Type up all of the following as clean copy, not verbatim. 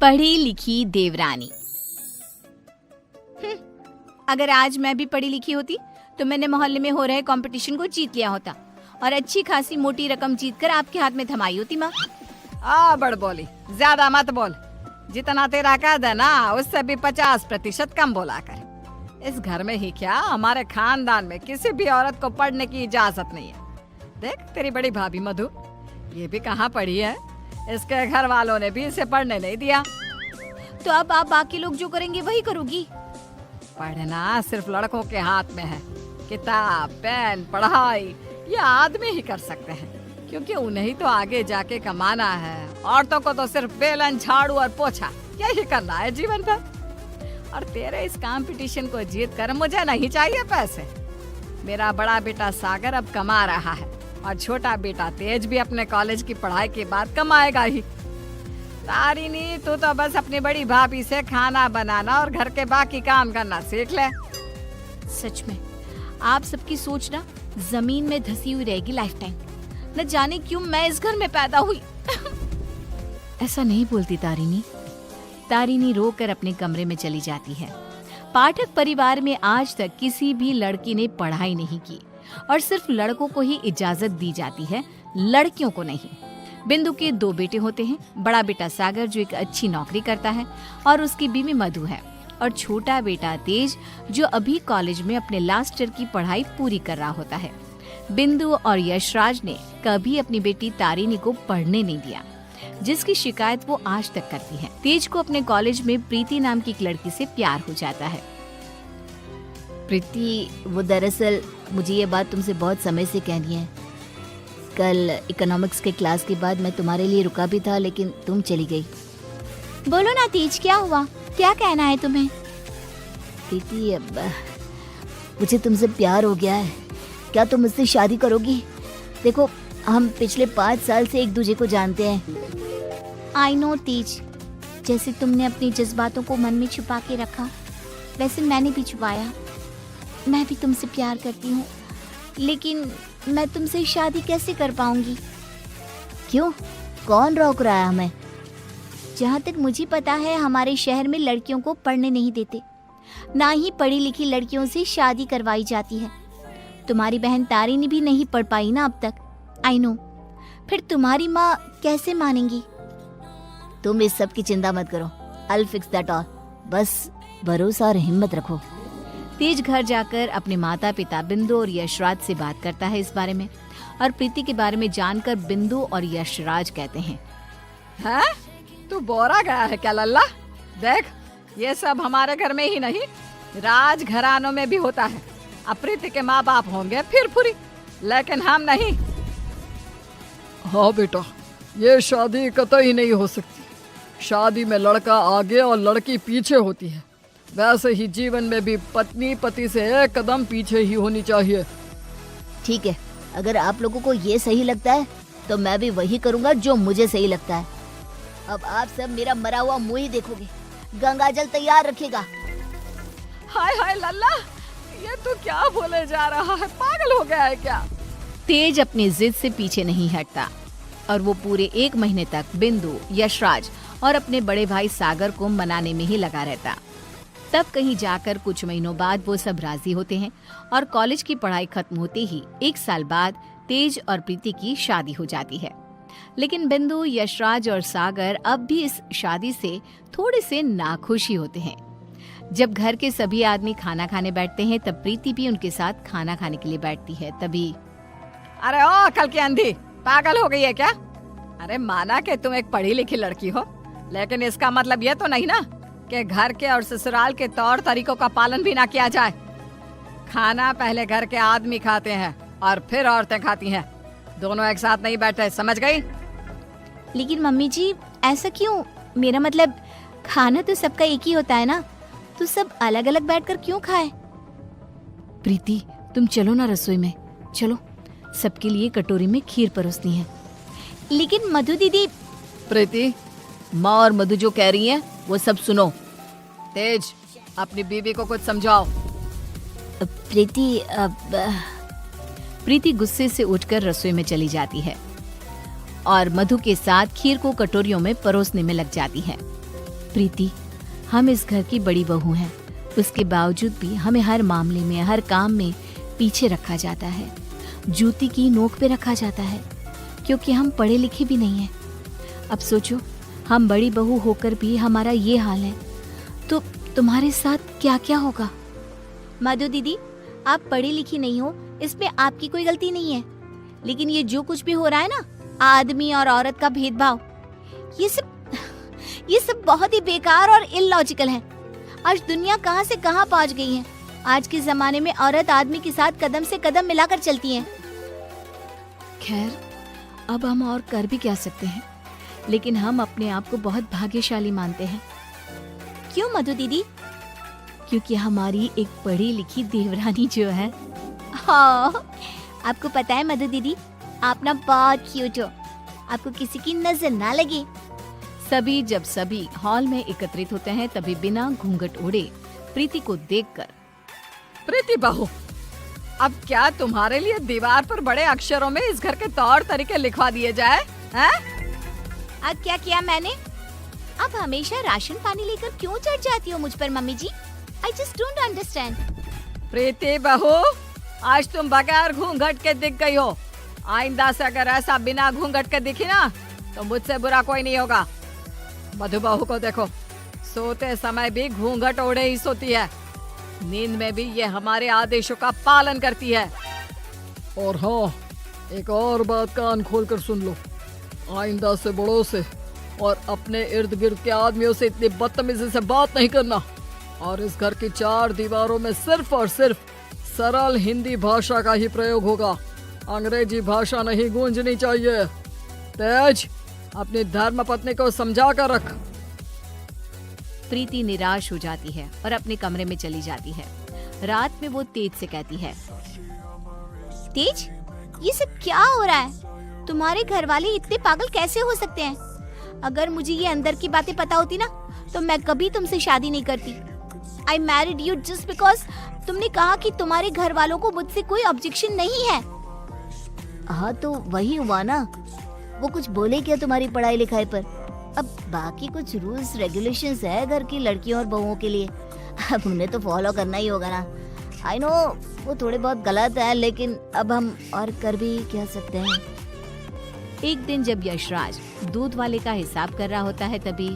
पढ़ी लिखी देवरानी। अगर आज मैं भी पढ़ी लिखी होती तो मैंने मोहल्ले में हो रहे कंपटीशन को जीत लिया होता और अच्छी खासी मोटी रकम जीतकर आपके हाथ में थमाई होती माँ। बड़ बोली, ज्यादा मत बोल। जितना तेरा कद है ना उससे भी 50% कम बोला कर। इस घर में ही क्या, हमारे खानदान में किसी भी औरत को पढ़ने की इजाजत नहीं है। देख तेरी बड़ी भाभी मधु, ये भी कहाँ पढ़ी है, इसके घर वालों ने भी इसे पढ़ने नहीं दिया। तो अब आप बाकी लोग जो करेंगे वही करोगी? पढ़ना सिर्फ लड़कों के हाथ में है। किताब, पेन, पढ़ाई ये आदमी ही कर सकते हैं, क्योंकि उन्हें ही तो आगे जाके कमाना है। औरतों को तो सिर्फ बेलन, झाड़ू और पोछा यही करना है जीवन भर। और तेरे इस कंपटीशन को जीत कर मुझे नहीं चाहिए पैसे। मेरा बड़ा बेटा सागर अब कमा रहा है और छोटा बेटा तेज भी अपने कॉलेज की पढ़ाई के बाद कमाएगा ही। तारिणी, तू तो बस अपनी बड़ी भाभी से खाना बनाना और घर के बाकी काम करना सीख ले। सच में आप सबकी सोच ना जमीन में धसी हुई रहेगी लाइफ टाइम। न जाने क्यों मैं इस घर में पैदा हुई। ऐसा नहीं बोलती तारिणी। तारिणी रोकर अपने कमरे में चली जाती है। पाठक परिवार में आज तक किसी भी लड़की ने पढ़ाई नहीं की और सिर्फ लड़कों को ही इजाजत दी जाती है, लड़कियों को नहीं। बिंदु के 2 बेटे होते हैं। बड़ा बेटा सागर जो एक अच्छी नौकरी करता है और उसकी बीवी मधु है, और छोटा बेटा तेज जो अभी कॉलेज में अपने लास्ट ईयर की पढ़ाई पूरी कर रहा होता है। बिंदु और यशराज ने कभी अपनी बेटी तारिणी को पढ़ने नहीं दिया, जिसकी शिकायत वो आज तक करती है। तेज को अपने कॉलेज में प्रीति नाम की एक लड़की से प्यार हो जाता है। प्रीति, वो दरअसल मुझे ये बात तुमसे बहुत समय से कहनी है। कल इकोनॉमिक्स के क्लास के बाद मैं तुम्हारे लिए रुका भी था, लेकिन तुम चली गई। बोलो ना तेज, क्या हुआ, क्या कहना है तुम्हें? प्रीति, अब मुझे तुमसे प्यार हो गया है। क्या तुम मुझसे शादी करोगी? देखो, हम पिछले 5 साल से एक दूसरे को जानते हैं। आई नो तेज, जैसे तुमने अपनी जज्बातों को मन में छुपा के रखा, वैसे मैंने भी छुपाया। मैं भी तुमसे प्यार करती हूँ, लेकिन मैं तुमसे शादी कैसे कर पाऊंगी? क्यों? कौन रोक रहा है हमें? जहाँ तक मुझे पता है हमारे शहर में लड़कियों को पढ़ने नहीं देते, ना ही पढ़ी लिखी लड़कियों से शादी करवाई जाती है। तुम्हारी बहन तारिणी भी नहीं पढ़ पाई ना अब तक। आई नो, फिर तुम्हारी माँ कैसे मानेंगी? तुम इस सब की चिंता मत करो। I'll fix that all। बस भरोसा और हिम्मत रखो। तेज घर जाकर अपने माता पिता बिंदु और यशराज से बात करता है इस बारे में, और प्रीति के बारे में जानकर बिंदु और यशराज कहते हैं, हैं? तू बोरा गया है क्या लल्ला? देख, ये सब हमारे घर में ही नहीं, राज घरानों में भी होता है। अब प्रीति के माँ बाप होंगे फिर पूरी, लेकिन हम नहीं। हाँ बेटा, ये शादी कतई नहीं हो सकती। शादी में लड़का आगे और लड़की पीछे होती है। वैसे ही जीवन में भी पत्नी पति से एक कदम पीछे ही होनी चाहिए। ठीक है, अगर आप लोगों को ये सही लगता है तो मैं भी वही करूँगा जो मुझे सही लगता है। अब आप सब मेरा मरा हुआ मुंह ही देखोगे। गंगाजल तैयार रखिएगा। हाय हाय लल्ला, ये तू क्या बोले जा रहा है? पागल हो गया है क्या? तेज अपनी जिद से पीछे नहीं हटता और वो पूरे 1 महीने तक बिंदु, यशराज और अपने बड़े भाई सागर को मनाने में ही लगा रहता। तब कहीं जाकर कुछ महीनों बाद वो सब राजी होते हैं और कॉलेज की पढ़ाई खत्म होते ही 1 साल बाद तेज और प्रीति की शादी हो जाती है। लेकिन बिंदु, यशराज और सागर अब भी इस शादी से थोड़े से नाखुश ही होते हैं। जब घर के सभी आदमी खाना खाने बैठते हैं तब प्रीति भी उनके साथ खाना खाने के लिए बैठती है। तभी, अरे ओ कल की अंधी, पागल हो गई है क्या? अरे माना कि तुम एक पढ़ी लिखी लड़की हो, लेकिन इसका मतलब ये तो नहीं ना कि घर के और ससुराल के तौर तरीकों का पालन भी ना किया जाए। खाना पहले घर के आदमी खाते हैं और फिर औरतें खाती हैं, दोनों एक साथ नहीं बैठे, समझ गई? लेकिन मम्मी जी, ऐसा क्यों? मेरा मतलब खाना तो सबका एक ही होता है ना, तो सब अलग अलग बैठकर क्यों खाए? प्रीति, तुम चलो ना रसोई में, चलो, सबके लिए कटोरी में खीर परोसनी है। लेकिन मधु दीदी। प्रीति, माँ और मधु जो कह रही हैं वो सब सुनो। तेज, अपनी बीवी को कुछ समझाओ। प्रीति गुस्से से उठकर रसोई में चली जाती है और मधु के साथ खीर को कटोरियों में परोसने में लग जाती है। प्रीति, हम इस घर की बड़ी बहू हैं। उसके बावजूद भी हमें हर मामले में, हर काम में पीछे रखा जाता है, जूती की नोक पे रखा जाता है, क्योंकि हम पढ़े लिखे भी नहीं हैं। अब सोचो, हम बड़ी बहू होकर भी हमारा ये हाल है, तो तुम्हारे साथ क्या क्या होगा। मधु दीदी, आप पढ़ी लिखी नहीं हो, इसमें आपकी कोई गलती नहीं है, लेकिन ये जो कुछ भी हो रहा है ना, आदमी और औरत का भेदभाव, ये सब बहुत ही बेकार और इलॉजिकल है। आज दुनिया कहां से कहां पहुंच गई है। आज के जमाने में औरत आदमी के साथ कदम से कदम मिलाकर चलती है। खैर, अब हम और कर भी क्या सकते हैं, लेकिन हम अपने आप को बहुत भाग्यशाली मानते हैं। क्यों मधु दीदी? क्योंकि हमारी एक पढ़ी लिखी देवरानी जो है। हाँ, आपको पता है मधु दीदी, आप ना बहुत क्यूट हो, आपको किसी की नजर ना लगे। जब सभी हॉल में एकत्रित होते हैं, तभी बिना घूंघट ओढ़े प्रीति को देखकर, प्रीति बहू, अब क्या तुम्हारे लिए दीवार पर बड़े अक्षरों में इस घर के तौर तरीके लिखवा दिए जाए? हैं? अब क्या किया मैंने? आप हमेशा राशन पानी लेकर क्यों चढ़ जाती हो मुझ पर mummy ji? I just don't understand. Preeti बहू, आज तुम बगैर घूंघट के दिख गई हो। आइंदा से अगर ऐसा बिना घूंघट के दिखी ना, तो मुझसे बुरा कोई नहीं होगा। मधु बहू को देखो, सोते समय भी घूंघट ओढ़े ही सोती है, नींद में भी ये हमारे आदेशों का पालन करती है। और हाँ, एक और बात कान खोल कर सुन लो, आइंदा से बड़ों से और अपने इर्द गिर्द के आदमियों से इतनी बदतमीजी से बात नहीं करना, और इस घर की 4 दीवारों में सिर्फ और सिर्फ सरल हिंदी भाषा का ही प्रयोग होगा। अंग्रेजी भाषा नहीं गूंजनी चाहिए। तेज, अपनी धर्म पत्नी को समझा कर रख। प्रीति निराश हो जाती है और अपने कमरे में चली जाती है। रात में वो तेज से कहती है, तेज, ये सब क्या हो रहा है? तुम्हारे घर वाले इतने पागल कैसे हो सकते हैं? अगर मुझे ये अंदर की बातें पता होती ना, तो मैं कभी तुमसे शादी नहीं करती। I married you just because तुमने कहा कि तुम्हारे घर वालों को मुझसे कोई ऑब्जेक्शन नहीं है। हाँ, तो वही हुआ ना। वो कुछ बोले क्या तुम्हारी पढ़ाई लिखाई पर? अब बाकी कुछ रूल्स रेगुलेशंस है घर की लड़कियों और बहुओं के लिए, अब उन्हें तो फॉलो करना ही होगा ना। आई नो वो थोड़े बहुत गलत है, लेकिन अब हम और कर भी क्या सकते हैं। एक दिन जब यशराज दूध वाले का हिसाब कर रहा होता है, तभी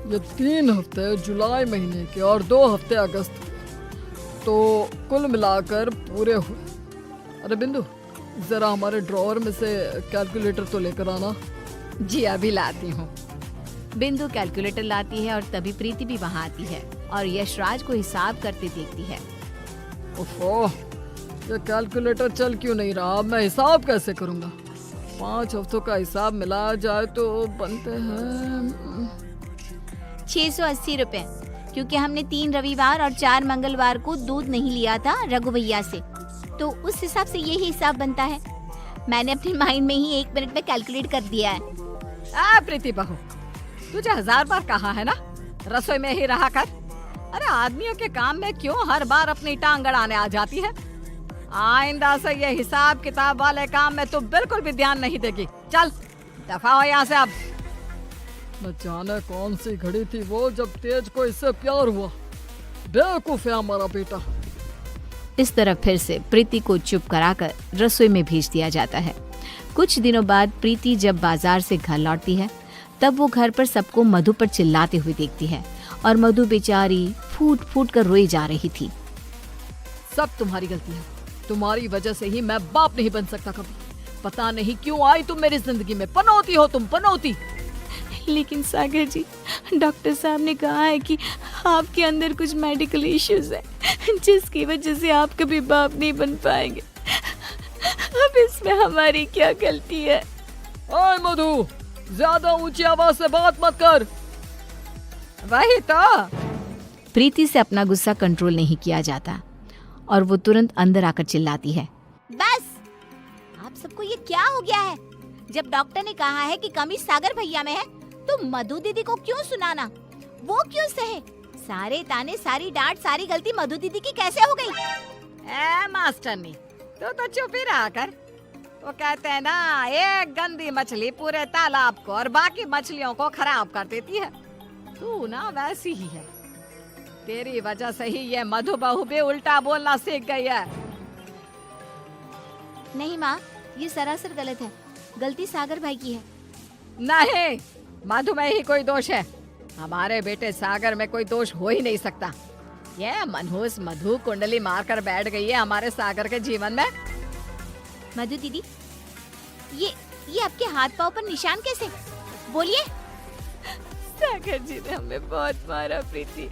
ये 3 हफ्ते जुलाई महीने के और 2 हफ्ते अगस्त, तो कुल मिलाकर पूरे हुए। अरे बिंदु, जरा हमारे ड्रॉअर में से कैलकुलेटर तो लेकर आना। जी अभी लाती हूँ। बिंदु कैलकुलेटर लाती है और तभी प्रीति भी वहाँ आती है और यशराज को हिसाब करते देखती है। ओफो, ये कैलकुलेटर चल क्यों नहीं रहा? मैं हिसाब कैसे करूँगा? 5 हफ्तों का हिसाब मिलाया जाए तो बनते हैं 680 रुपए, क्योंकि हमने 3 रविवार और 4 मंगलवार को दूध नहीं लिया था रघु भैया से, तो उस हिसाब से यही हिसाब बनता है। मैंने अपने माइंड में ही 1 मिनट में कैलकुलेट कर दिया है। प्रीति बहू, तुझे 1000 बार कहा है ना, रसोई में ही रहा कर। अरे आदमियों के काम में क्यों हर बार अपनी टांग अड़ाने आ जाती है? आइंदा से ये हिसाब किताब वाले काम में तू बिल्कुल भी ध्यान नहीं देगी। चल दफा हो यहाँ से अब। न जाने कौन सी घड़ी थी वो जब तेज को इससे प्यार हुआ। बेवकूफ है हमारा बेटा। इस तरह फिर से प्रीति को चुप कराकर रसोई में भेज दिया जाता है। कुछ दिनों बाद प्रीति जब बाजार से घर लौटती है, तब वो घर पर सबको मधु पर चिल्लाते हुए देखती है और मधु बेचारी फूट फूट कर रोई जा रही थी। सब तुम्हारी गलती है, तुम्हारी वजह से ही मैं बाप नहीं बन सकता कभी। पता नहीं क्यों आई तुम मेरी जिंदगी में। पनौती हो तुम, पनौती। लेकिन सागर जी, डॉक्टर साहब ने कहा है कि आपके अंदर कुछ मेडिकल इश्यूज है, जिसकी वजह से आप कभी बाप नहीं बन पाएंगे। अब इसमें हमारी क्या गलती है? ओए मधु, ज्यादा ऊंची आवाज से बात मत कर। वही तो। प्रीति से अपना गुस्सा कंट्रोल नहीं किया जाता और वो तुरंत अंदर आकर चिल्लाती है, बस, आप सबको ये क्या हो गया है? जब डॉक्टर ने कहा है कि कमी सागर भैया में है, तो मधु दीदी को क्यों सुनाना? वो क्यों सहे? सारे ताने, सारी डांट, सारी गलती मधु दीदी की कैसे हो गई? मास्टरनी, तू तो चुप ही रहा कर। वो कहते हैं ना, एक गंदी मछली पूरे तालाब को और बाकी मछलियों को खराब कर देती है। तू ना वैसी ही है। तेरी वजह से ही ये मधु बहू भी उल्टा बोलना सीख गई है। नहीं माँ, ये सरासर गलत है। गलती सागर भाई की है। नहीं, मधु में ही कोई दोष है। हमारे बेटे सागर में कोई दोष हो ही नहीं सकता। ये मनहूस मधु कुंडली मारकर बैठ गई है हमारे सागर के जीवन में। मधु दीदी, ये आपके हाथ पाँव पर निशान कैसे? बोलिए। सागर जी ने हमें बहुत मारा प्रीति,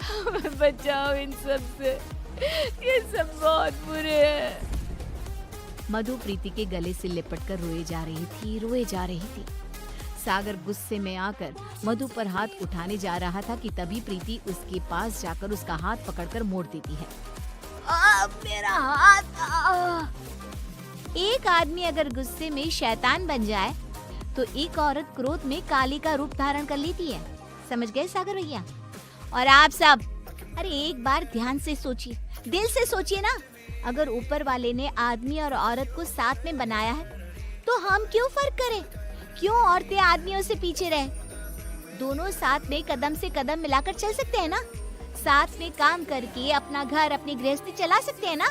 हमें बचाओ इन सब से, ये सब बहुत बुरे हैं। मधु प्रीति के गले से लिपटकर रोए जा रही थी। सागर गुस्से में आकर मधु पर हाथ उठाने जा रहा था कि तभी प्रीति उसके पास जाकर उसका हाथ पकड़कर मोड़ देती है। मेरा हाथ। एक आदमी अगर गुस्से में शैतान बन जाए तो एक औरत क्रोध में काली का रूप धारण कर लेती है। समझ गए सागर भैया? और आप सब, अरे एक बार ध्यान से सोचिए, दिल से सोचिए ना। अगर ऊपर वाले ने आदमी और औरत को साथ में बनाया है तो हम क्यों फर्क करें? क्यों औरतें आदमियों से पीछे रहे? दोनों साथ में कदम से कदम मिलाकर चल सकते हैं ना। साथ में काम करके अपना घर, अपनी गृहस्थी चला सकते हैं ना।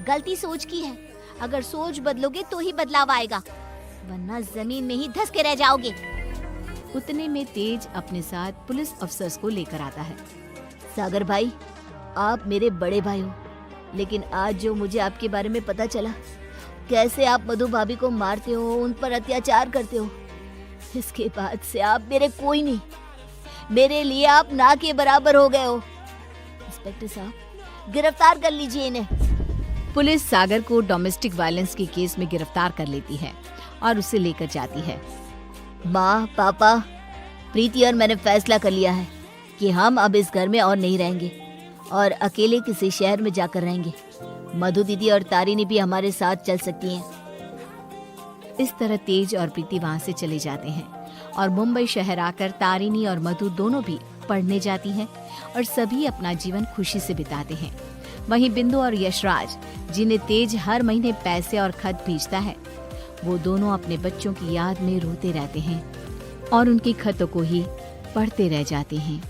गलती सोच की है। अगर सोच बदलोगे तो ही बदलाव आएगा, वरना जमीन में ही धंस के रह जाओगे। उतने में तेज अपने साथ पुलिस अफसर्स को लेकर आता है। सागर भाई, आप मेरे बड़े भाई हो, लेकिन आज जो मुझे आपके बारे में पता चला, कैसे आप मधु भाभी को मारते हो, उन पर अत्याचार करते हो, इसके बाद से आप मेरे कोई नहीं। मेरे लिए आप ना के बराबर हो गए हो। इंस्पेक्टर साहब, गिरफ्तार कर लीजिए इन्हें। पुलिस सागर को डोमेस्टिक वायलेंस के केस में गिरफ्तार कर लेती है और उसे लेकर जाती है। माँ, पापा, प्रीति और मैंने फैसला कर लिया है कि हम अब इस घर में और नहीं रहेंगे और अकेले किसी शहर में जाकर रहेंगे। मधु दीदी और तारिनी भी हमारे साथ चल सकती हैं। इस तरह तेज और प्रीति वहाँ से चले जाते हैं और मुंबई शहर आकर तारिनी और मधु दोनों भी पढ़ने जाती हैं और सभी अपना जीवन खुशी से बिताते हैं। वहीं बिंदु और यशराज, जिन्हें तेज हर महीने पैसे और खत भेजता है, वो दोनों अपने बच्चों की याद में रोते रहते हैं और उनकी खतों को ही पढ़ते रह जाते हैं।